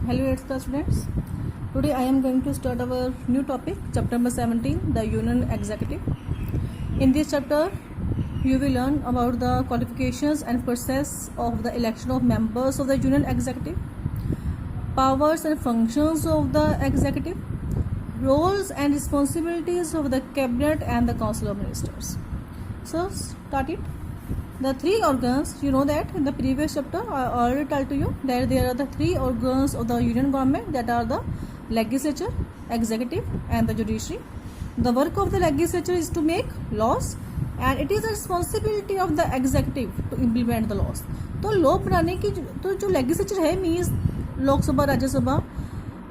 Hello 8th class students. Today I am going to start our new topic, chapter number 17, the Union Executive. In this chapter you will learn about the qualifications and process of the election of members of the Union Executive, powers and functions of the executive, roles and responsibilities of the cabinet and the council of ministers. So start it. The three organs, you know that in the previous chapter I already told to you that there are the three organs of the union government, that are the legislature, executive and the judiciary. The work of the legislature is to make laws and it is the responsibility of the executive to implement the laws. तो law बनाने की तो जो legislature है means लोक सभा, राज्य सभा,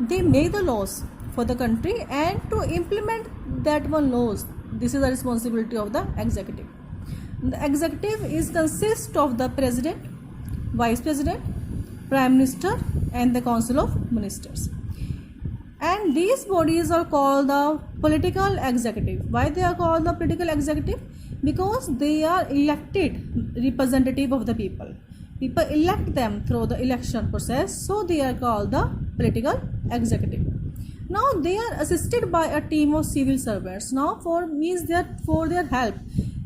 they make the laws for the country and to implement that one laws, this is the responsibility of the executive. The executive is consist of the president, vice president, prime minister and the council of ministers. And these bodies are called the political executive. Why they are called the political executive? Because they are elected representative of the people. People elect them through the election process, so they are called the political executive. Now they are assisted by a team of civil servants. Now for their help,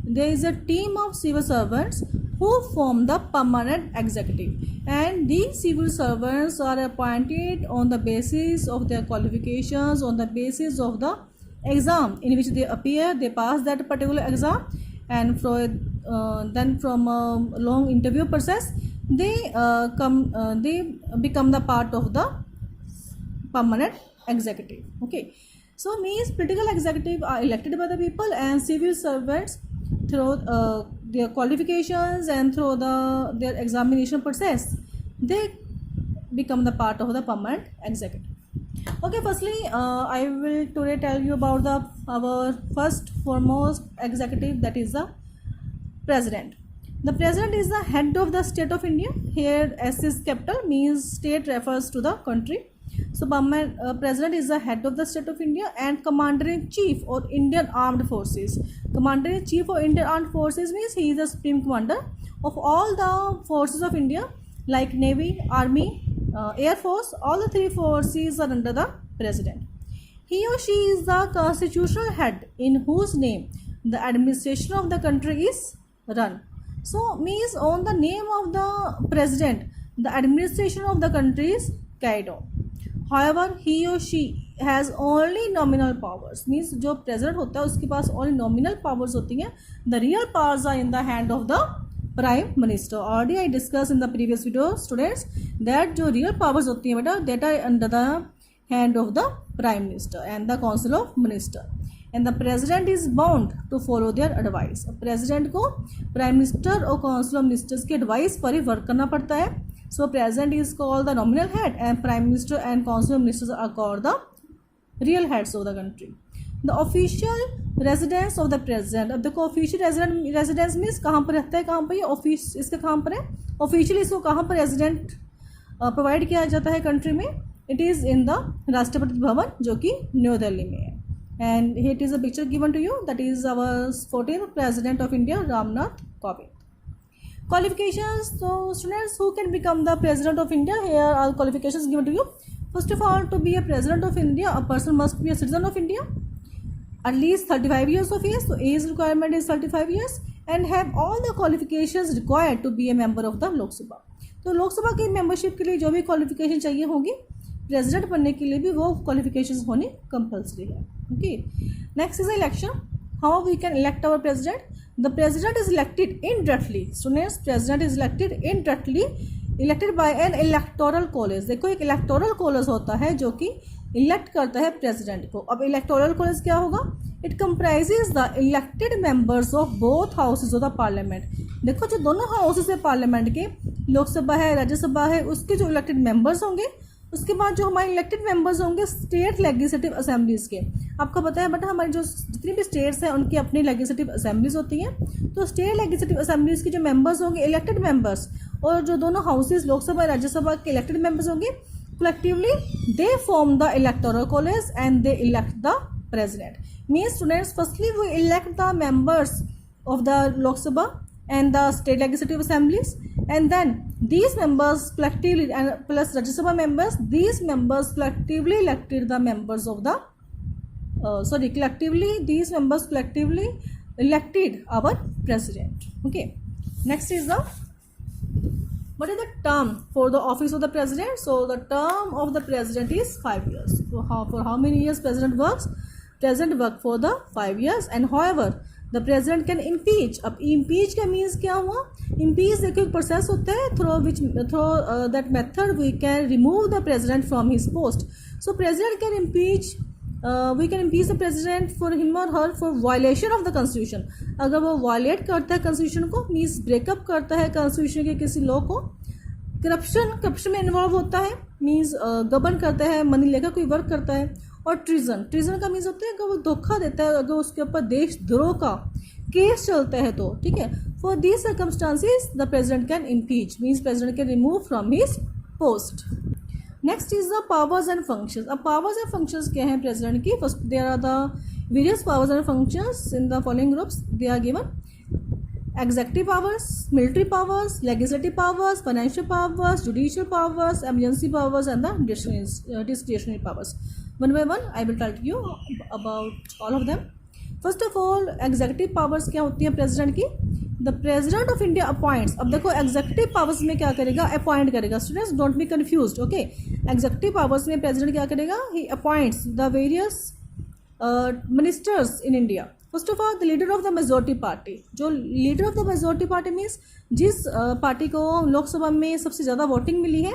there is a team of civil servants who form the permanent executive, and these civil servants are appointed on the basis of their qualifications, on the basis of the exam in which they appear. They pass that particular exam, and then from a long interview process they become the part of the permanent executive. Okay, so means political executive are elected by the people, and civil servants through their qualifications and through their examination process they become the part of the permanent executive. Okay, firstly I will today tell you about our first foremost executive, that is the president. The president is the head of the state of India. Here S is capital, means state refers to the country. So president is the head of the state of India and commander-in-chief or Indian Armed Forces. Commander-in-chief of Indian Armed Forces means he is the supreme commander of all the forces of India, like Navy, Army, Air Force. All the three forces are under the president. He or she is the constitutional head in whose name the administration of the country is run. So means on the name of the president the administration of the country is carried on. However, he or she has only nominal powers. Means जो president होता है उसके पास only nominal powers होती हैं. The real powers are in the hand of the prime minister. Already I discussed in the previous video, students, that जो real powers होती हैं बेटा, that are under the hand of the prime minister and the council of minister. And the president is bound to follow their advice. President को prime minister और council of ministers के advice पर ही work करना पड़ता है. So president is called the nominal head and prime minister and council of ministers are called the real heads of the country. The official residence of the president. अब देखो official residence means कहाँ पर रहता है, कहाँ पर ये office इसका कहाँ पर है, officially इसको कहाँ पर resident प्रोवाइड किया जाता है कंट्री में. It is in the Rashtrapati Bhavan जो कि न्यू दिल्ली में है. And here it is a picture given to you, that is our 14th president of India, Ramnath Kovind. Qualifications. So students, who can become the president of India? Here are qualifications given to you. First of all, to be a president of India, a person must be a citizen of India, at least 35 years of age. So age requirement is 35 years and have all the qualifications required to be a member of the Lok Sabha. तो लोक सभा की membership के लिए जो भी qualification चाहिए होगी, प्रेसिडेंट बनने के लिए भी वो क्वालिफिकेशंस होनी कंपलसरी है. Okay, next is election. How we can elect our president? The president is elected indirectly. Students, president is elected indirectly, elected by an electoral college. देखो एक electoral college होता है जो कि elect करता है president को. अब electoral college क्या होगा? It comprises the elected members of both houses of the parliament. देखो जो दोनों houses है parliament के, लोकसभा है, राज्यसभा है, उसके जो elected members होंगे, उसके बाद जो हमारे इलेक्टेड मेंबर्स होंगे स्टेट लेजिस्लेटिव असेंबलीज के. आपको पता है बेटा हमारी जो जितनी भी स्टेट्स हैं उनकी अपनी लेजिस्लेटिव असेंबलीज होती हैं. तो स्टेट लेजिस्लेटिव असेंबलीज के जो मेंबर्स होंगे इलेक्टेड मेंबर्स, और जो दोनों हाउसेज लोकसभा राज्यसभा के इलेक्टेड मेंबर्स होंगे, collectively they form the electoral college and they elect the president. Means students, firstly we elect the members of the Lok Sabha and the state legislative assemblies, and then These members collectively and plus Rajya Sabha members, these members collectively elected the members of the collectively these members collectively elected our president. Okay, next is the what is the term for the office of the president? So the term of the president is 5 years. So for how many years president works? President work for the 5 years, and however the president can impeach. अब impeach का means क्या हुआ? Impeach देखो एक process होता है through that method we can remove the president from his post. So president can impeach. We can impeach the president for him or her for violation of the constitution. अगर वो violate करता है constitution को, means breakup करता है constitution के किसी law को, corruption में involve होता है, means govern करता है, money लेकर कोई work करता है, और treason का मीन्स होता है अगर वो धोखा देता है, अगर उसके ऊपर देशद्रोह का केस चलता है तो ठीक है. For these circumstances the president can impeach, means president can remove from his post. Next is the powers and functions. अब पावर्स एंड फंक्शंस क्या हैं प्रेसिडेंट की? First there are the various powers and functions in the following groups. They are given executive powers, military powers, legislative powers, financial powers, judicial powers, emergency powers, and the discretionary powers. One by one I will tell you about all of them. First of all, executive powers क्या होती है president की? The president of India appoints. अब देखो executive powers में क्या करेगा? Appoint करेगा. Students don't be confused. Okay, executive powers में president क्या करेगा? He appoints the various ministers in India. First of all the leader of the majority party. जो leader of the majority party means जिस party को लोकसभा में सबसे ज़्यादा voting मिली है,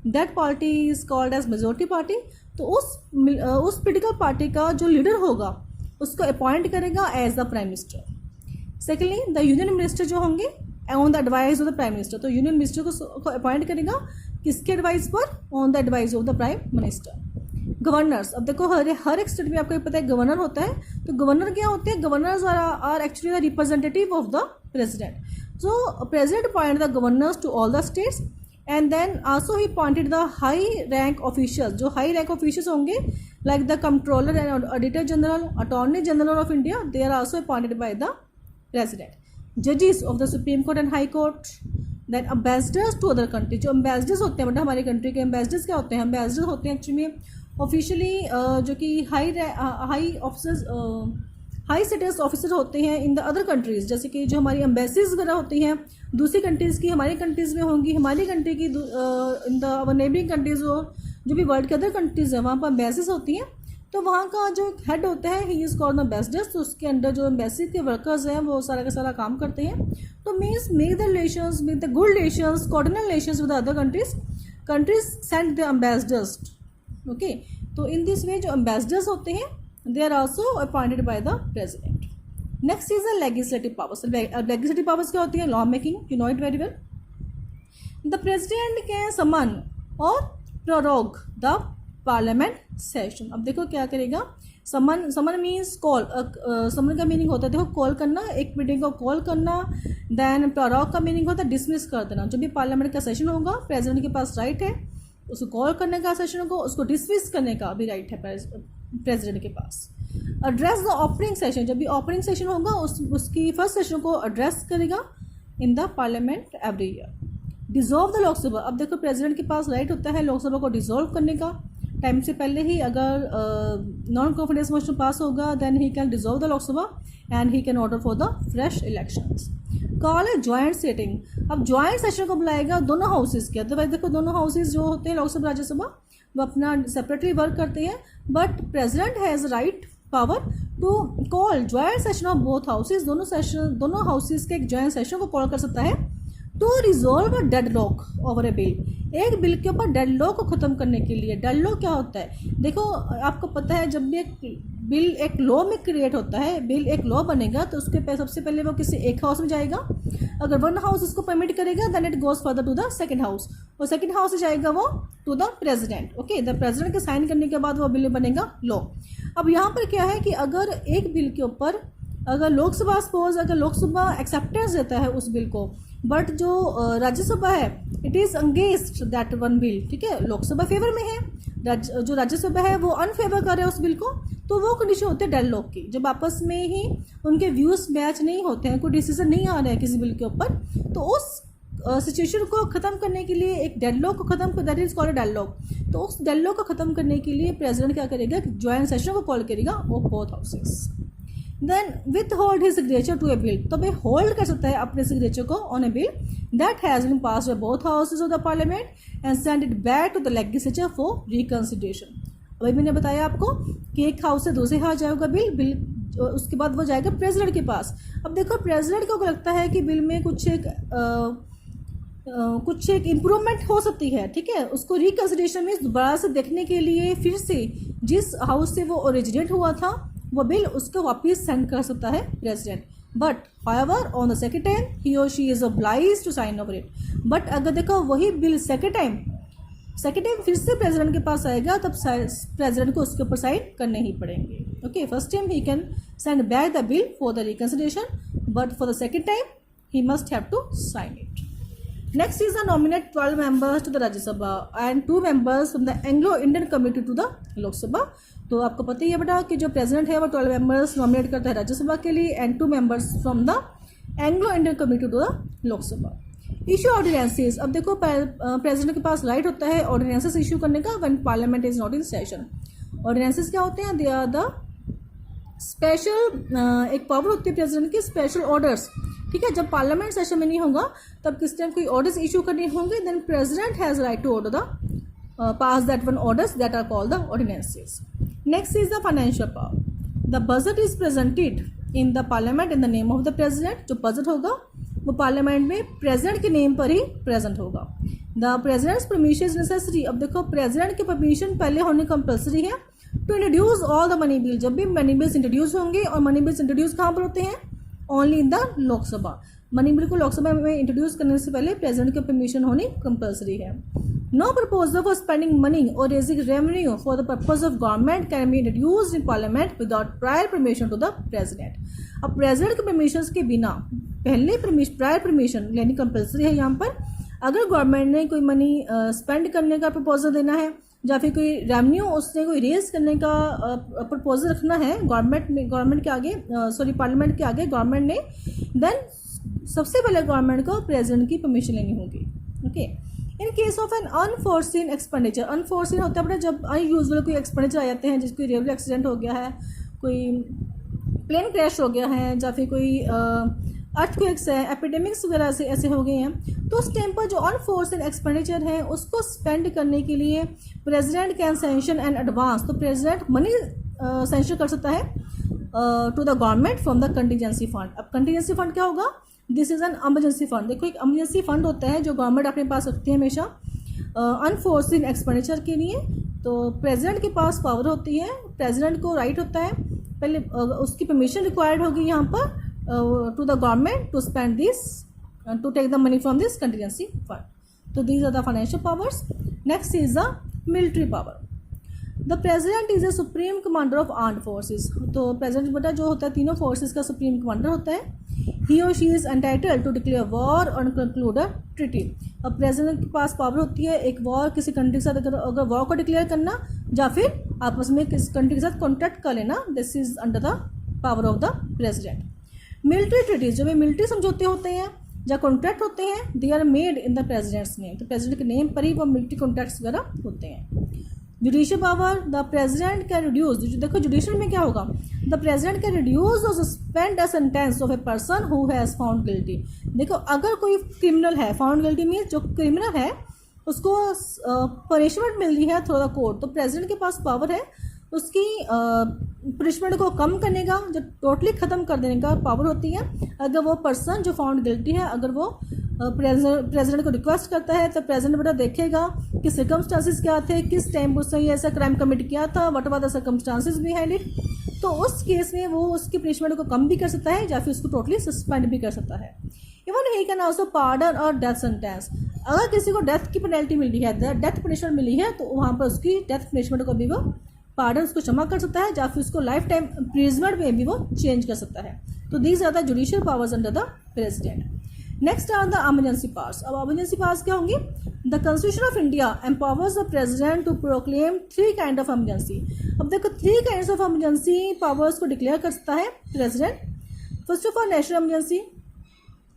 that party is called as majority party. तो उस पोलिटिकल पार्टी का जो लीडर होगा उसको अपॉइंट करेगा as the prime minister. Secondly the union minister जो होंगे on the advice of the prime minister. तो यूनियन मिनिस्टर को अपॉइंट करेगा किसके एडवाइस पर? On the advice of the prime minister. Governors. अब देखो हर एक स्टेट में आपको पता है गवर्नर होता है. तो गवर्नर क्या होते हैं? Governors are actually the representative of the president. So president appoint the governors to all the states, and then also he appointed the high rank officials. जो हाई रैंक ऑफिशियल्स होंगे like the controller and auditor general, attorney general of India, they are also appointed by the president. जजेस of the Supreme Court and High Court. Then ambassadors to other country. जो ambassadors होते हैं मतलब हमारी country के ambassadors क्या होते हैं? अम्बेसडर्स होते हैं एक्चुअली ऑफिशियली जो कि high officers, high status officer होते हैं इन द अदर कंट्रीज़. जैसे कि जो हमारी एम्बेसीज वगैरह होती हैं दूसरी कंट्रीज़ की, हमारी कंट्रीज़ में होंगी, हमारी कंट्री की in the our neighbouring countries, और जो भी वर्ल्ड के अदर कंट्रीज़ हैं वहाँ पर एम्बेसीज होती हैं. तो वहाँ का जो हेड होता है he is called the ambassadors. तो उसके अंडर जो एम्बेसी के वर्कर्स हैं वो सारा का सारा काम करते हैं. तो means make the relations, make the good relations, coordinate relations with other countries send the ambassadors. Okay, तो इन दिस वे जो एम्बेसडर्स होते हैं they are also appointed by the president. Next is the legislative powers. Legislative powers क्या होती है? Law making. You know it very well. The president can summon or prorogue the parliament session. अब देखो क्या करेगा? समन means call. समन का meaning होता है देखो कॉल करना, एक मीटिंग को कॉल करना. देन प्रोरोग का मीनिंग होता है डिसमिस कर देना. जो भी पार्लियामेंट का सेशन होगा प्रेसिडेंट के पास राइट है उसको कॉल करने का, सेशन को उसको डिसमिस करने का भी राइट है प्रेसिडेंट के पास. Address the opening session. जब भी ओपनिंग सेशन होगा उसकी फर्स्ट सेशन को एड्रेस करेगा इन the parliament every year. Dissolve the Lok Sabha. अब देखो प्रेसिडेंट के पास राइट होता है लोकसभा को डिसॉल्व करने का. टाइम से पहले ही अगर नॉन कॉन्फिडेंस मोशन पास होगा then he can dissolve the Lok Sabha and he can order for the fresh elections. Call है ज्वाइंट सेटिंग. अब ज्वाइंट सेशन को बुलाएगा दोनों हाउसेज के. तो भाई देखो दोनों हाउसेज जो होते हैं लोकसभा राज्यसभा वो अपना सेपरेटली वर्क करते हैं, but president has right power to call joint session of both houses. दोनों हाउसेज के एक ज्वाइंट सेशन को कॉल कर सकता है to resolve a deadlock over a bill. एक बिल के ऊपर डेडलॉक को ख़त्म करने के लिए. डेडलॉक क्या होता है? देखो आपको पता है जब भी एक बिल एक लॉ में क्रिएट होता है, बिल एक लॉ बनेगा तो उसके सबसे पहले वो किसी एक हाउस में जाएगा. अगर वन हाउस उसको परमिट करेगा then it goes further to the second house, और सेकंड हाउस से जाएगा वो to the president. Okay, the president के साइन करने के बाद वो बिल बनेगा लॉ. अब यहाँ पर क्या है कि अगर एक बिल के ऊपर अगर लोकसभा सपोज अगर लोकसभा एक्सेप्टेंस देता है उस बिल को, बट जो राज्यसभा है it is against that one bill. ठीक है, लोकसभा फेवर में है, जो राज्यसभा है वो अनफेवर कर रहा है उस बिल को. तो वो कंडीशन होती है डेडलॉक की. जब आपस में ही उनके व्यूज़ मैच नहीं होते हैं, कोई डिसीजन नहीं आ रहा है किसी बिल के ऊपर, तो उस सिचुएशन को ख़त्म करने के लिए, एक डेडलॉक को ख़त्म, दैट इज कॉल्ड डेडलॉक, तो उस डेडलॉक को ख़त्म करने के लिए प्रेसिडेंट क्या करेगा, ज्वाइंट सेशन को कॉल करेगा of both houses. Then withhold his signature to a bill, तो भाई होल्ड कर सकता है अपने सिग्नेचर को on a bill that has been passed by both houses of the parliament and send it back to the legislature for reconsideration. अभी मैंने बताया आपको कि एक हाउस से दूसरे हाउस जाएगा बिल, उसके बाद वो जाएगा प्रेसिडेंट के पास। अब देखो प्रेसिडेंट को लगता है कि बिल में कुछ एक इम्प्रूवमेंट हो सकती है, ठीक है, उसको रिकंसिडरेशन में दोबारा से देखने के लिए फिर से जिस हाउस से वो ओरिजिनेट हुआ था वो बिल उसको वापस सेंड कर सकता है president. But however on the second time he or she is obliged to sign over it. But अगर देखो वही बिल सेकेंड टाइम फिर से प्रेसिडेंट के पास आएगा, तब प्रेसिडेंट को उसके ऊपर साइन करने ही पड़ेंगे। Okay, first time he can send back the bill for the reconsideration, but for the second time he must have to sign it. Next is the nominate 12 members to the Rajya Sabha and 2 members from the Anglo-Indian Committee to the Lok Sabha। तो आपको पता ही है बेटा कि जो president है वो 12 members nominate करता है राज्यसभा के लिए and 2 members from the Anglo Indian committee to the Lok Sabha. Issue ordinances, अब देखो प्रेसिडेंट के पास राइट होता है ऑर्डिनेंसेस इशू करने का when parliament is not in session. Ordinances क्या होते हैं, दे आर द स्पेशल, एक पावर होती है प्रेसिडेंट की, स्पेशल ऑर्डर्स, ठीक है। जब पार्लियामेंट सेशन में नहीं होगा तब किस टाइम कोई ऑर्डर्स इशू करने होंगे, then president has right to order the pass that one orders that are called the ordinances. Next is the financial power. The budget is presented in the parliament in the name of the president. जो budget होगा वो parliament में president के name पर ही present होगा। The president's permission is necessary. अब देखो प्रेसिडेंट की परमिशन पहले होनी कंपल्सरी है to introduce all the money bill. जब भी मनी बिल्स इंट्रोड्यूस होंगे, और मनी बिल्स इंट्रोड्यूस कहाँ पर होते हैं, only in the Lok Sabha. Money bill को लोकसभा में इंट्रोड्यूस करने से पहले प्रेसिडेंट की परमिशन होनी कंपल्सरी है। No proposal for spending money or raising revenue for the purpose of government can be introduced in parliament without prior permission to the president. अब president के परमिशन के बिना पहले प्रायर परमिशन लेनी compulsory है। यहाँ पर अगर गवर्नमेंट ने कोई मनी स्पेंड करने का प्रपोजल देना है या फिर कोई रेवेन्यू उसने कोई रेज करने का प्रपोजल रखना है गवर्नमेंट के आगे, पार्लियामेंट के आगे गवर्नमेंट ने, देन सबसे पहले गवर्नमेंट को प्रेसिडेंट की परमिशन लेनी होगी। Okay, in case of an unforeseen expenditure, unforeseen होता है जब अनयूजुअल कोई एक्सपेंडिचर आ जाते हैं, जैसे कोई रेलवे एक्सीडेंट हो गया है, कोई प्लेन क्रैश हो गया है, या फिर कोई अर्थक्वेक्स है, एपिडेमिक्स वगैरह से ऐसे हो गए हैं, तो उस टाइम पर जो अनफोर्सिन एक्सपेंडिचर है उसको स्पेंड करने के लिए president can sanction and advance. तो प्रेसिडेंट मनी सैंक्शन कर सकता है to the government from the contingency fund. अब कंटीजेंसी फंड क्या होगा, this is an emergency fund. देखो एक एमरजेंसी फंड होता है जो गवर्नमेंट अपने पास रखती है हमेशा अनफोर्सिन एक्सपेंडिचर के लिए। तो प्रेसिडेंट के पास पावर होती है, प्रेसिडेंट को राइट होता है, पहले उसकी परमिशन रिक्वायर्ड होगी यहाँ पर to the government to spend this to take the money from this contingency fund. So these are the financial powers. Next is the military power. The president is the supreme commander of armed forces. तो president बेटा जो होता है तीनों forces का supreme commander होता है। He or she is entitled to declare war or conclude a treaty. अब president के पास power होती है एक war किसी country के साथ अगर war को declare करना या फिर आपस में किसी country के साथ contract कर लेना, this is under the power of the president. Military treaties, जो भी मिलिट्री समझौते होते हैं या कॉन्ट्रैक्ट होते हैं, they are made in the president's name. तो प्रेसिडेंट के नेम पर ही वो मिलिट्री कॉन्ट्रैक्ट्स वगैरह होते हैं। Judicial power, the president can reduce, देखो जुडिशियल में क्या होगा, द प्रेसिडेंट कैन रिड्यूस और suspend a sentence of a person who has found guilty. देखो अगर कोई क्रिमिनल है, फाउंड गिल्टी मीन्स जो क्रिमिनल है उसको पनिशमेंट मिल रही है थ्रू द कोर्ट, तो प्रेसिडेंट के पास पावर है उसकी पनिशमेंट को कम करने का, जो टोटली ख़त्म कर देने का पावर होती है। अगर वो पर्सन जो फाउंड गिल्टी है अगर वो प्रेसिडेंट को रिक्वेस्ट करता है तो प्रेसिडेंट बेटा देखेगा कि सर्कमस्टांसिस क्या थे, किस टाइम उसने ये ऐसा क्राइम कमिट किया था, what are the circumstances behind it. तो उस केस में वो उसकी पनिशमेंट को कम भी कर सकता है या फिर उसको टोटली सस्पेंड भी कर सकता है। Even he can also pardon और डेथ सेंटेंस। अगर किसी को डेथ की पेनल्टी मिली है, डेथ पनिशमेंट मिली है, तो वहाँ पर उसकी डेथ पनिशमेंट को भी वो पार्डन उसको क्षमा कर सकता है या फिर उसको लाइफ टाइम इम्प्रिजमेंट में भी वो चेंज कर सकता है। तो these are the judicial powers under the president. Next are the emergency powers. अब एमरजेंसी पावर्स क्या होंगी, the constitution of India empowers the president to proclaim 3 kind of emergency. अब देखो 3 काइंड्स ऑफ एमरजेंसी पावर्स को declare कर सकता है president. First of all national emergency,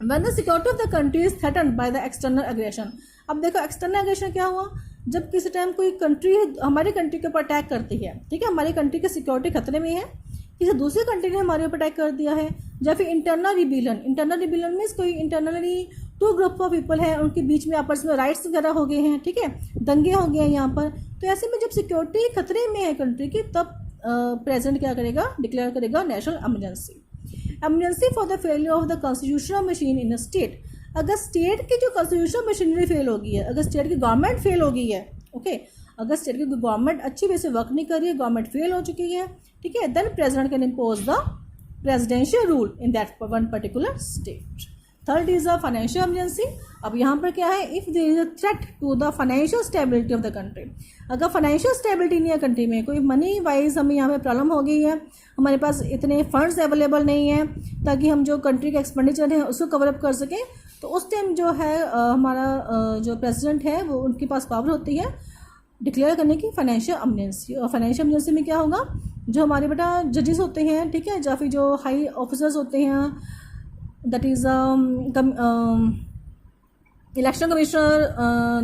when the security of the country is threatened by the external aggression। अब देखो external aggression क्या हुआ, जब किसी टाइम कोई कंट्री हमारी कंट्री के ऊपर अटैक करती है, ठीक है, हमारी कंट्री की सिक्योरिटी खतरे में है, किसी दूसरी कंट्री ने हमारे ऊपर अटैक कर दिया है, या फिर internal rebellion. Internal rebellion means कोई internally two group of people है, उनके बीच में आपस में राइट्स वगैरह हो गए हैं, ठीक है, दंगे हो गए हैं यहाँ पर। तो ऐसे में जब सिक्योरिटी खतरे में है कंट्री की, तब प्रेसिडेंट क्या करेगा, डिक्लेयर करेगा national emergency. Emergency for the failure of the constitutional machine in a state. अगर स्टेट की जो कॉन्स्टिट्यूशनल मशीनरी फेल हो गई है, अगर स्टेट की गवर्नमेंट फेल हो गई है, ओके, अगर स्टेट की गवर्नमेंट अच्छी वे से वर्क नहीं कर रही है, गवर्नमेंट फेल हो चुकी है, ठीक है, then president can impose the presidential rule in that one particular state. Third is a financial emergency. अब यहाँ पर क्या है, if there is a threat to the financial stability of the country. अगर फाइनेंशियल स्टेबिलिटी नहीं है country में, कोई मनी वाइज हमें यहाँ पे प्रॉब्लम हो गई है, हमारे पास इतने फंड्स अवेलेबल नहीं है ताकि हम जो कंट्री का एक्सपेंडिचर है उसको कवर अप कर सकें, तो उस टाइम जो है हमारा जो प्रेसिडेंट है वो उनके पास पावर होती है डिक्लेयर करने की फाइनेंशियल इमरजेंसी। और फाइनेंशियल इमरजेंसी में क्या होगा, जो हमारे बेटा जजेस होते हैं, ठीक है, या फिर जो हाई ऑफिसर्स होते हैं, that is election commissioner,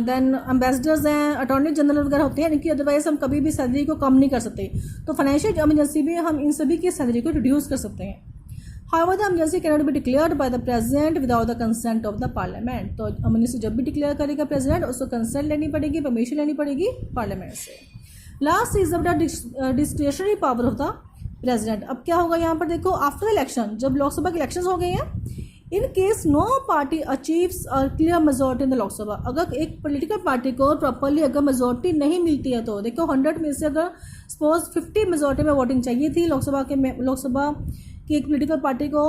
then ambassadors हैं, अटॉर्नी जनरल वगैरह होते हैं, इनकी अदरवाइज हम कभी भी सैलरी को कम नहीं कर सकते। तो फाइनेंशियल इमरजेंसी में हम इन सभी की सैलरी को रिड्यूस कर सकते हैं। However, the emergency cannot be declared by the president without the consent of the parliament। तो इमरजेंसी जब भी डिक्लेयर करेगा प्रेसिडेंट, उसको कंसेंट लेनी पड़ेगी, परमिशन लेनी पड़ेगी पार्लियामेंट से। Last is the discretionary power of the president. अब क्या होगा यहाँ पर देखो, आफ्टर इलेक्शन, जब लोकसभा के इलेक्शन हो गए हैं, in case no party achieves a clear majority in the Lok Sabha. अगर एक पॉलिटिकल पार्टी को प्रॉपरली अगर मेजोरिटी नहीं मिलती है, तो देखो 100 में से अगर सपोज 50 मेजोरिटी में वोटिंग चाहिए थी लोकसभा कि एक पॉलिटिकल पार्टी को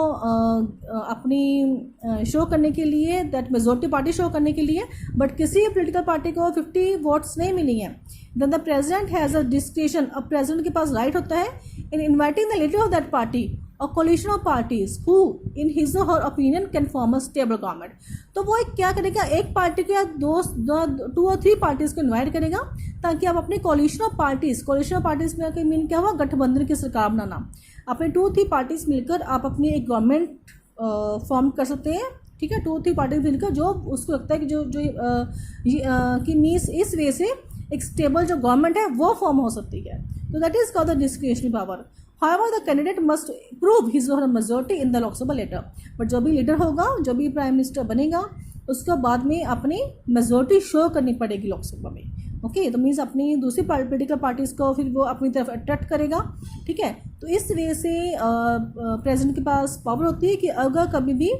अपनी शो करने के लिए, दैट मेजोरिटी पार्टी शो करने के लिए, बट किसी पॉलिटिकल पार्टी को 50 वोट्स नहीं मिली हैं, then the president has a discretion. अब प्रेसिडेंट के पास राइट होता है in inviting the leader of that party or coalition of parties who in his or her opinion can form a stable government. तो वो क्या करेगा, एक पार्टी को या 2 और 3 पार्टीज को इन्वाइट करेगा ताकि आप अपनी कोलिशन ऑफ पार्टीज में मीन क्या हुआ, गठबंधन की सरकार बनाना। अपने 2-3 पार्टीज मिलकर आप अपनी एक गवर्नमेंट फॉर्म कर सकते हैं, ठीक है, 2-3 पार्टीज मिलकर, जो उसको लगता है कि कि मीन्स इस वे से एक स्टेबल जो गवर्नमेंट है वो फॉर्म हो सकती है। तो that is called the discretionary power. However, the candidate must prove his or her majority in the Lok Sabha later। But जो भी लीडर होगा, जो भी प्राइम मिनिस्टर बनेगा, उसको बाद में अपनी मेजोरिटी शो करनी पड़ेगी लोकसभा में। ओके, तो मीन्स अपनी दूसरी पॉलिटिकल पार्टीज को फिर वो अपनी तरफ अट्रैक्ट करेगा, ठीक है। तो इस वे से प्रेसिडेंट के पास पावर होती है कि अगर कभी भी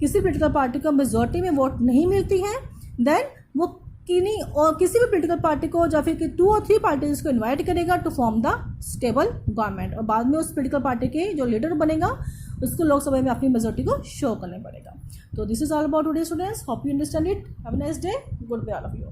किसी पॉलिटिकल पार्टी को मेजोरिटी में वोट नहीं मिलती है, देन वो किसी भी पॉलिटिकल पार्टी को या फिर 2 और 3 पार्टीज को इनवाइट करेगा to form the stable government, और बाद में उस पॉलिटिकल पार्टी के जो लीडर बनेगा उसको लोकसभा में अपनी मेजोरिटी को शो करना पड़ेगा। तो this is all about today students, hope you understand it. Have a nice day, good bye all of you.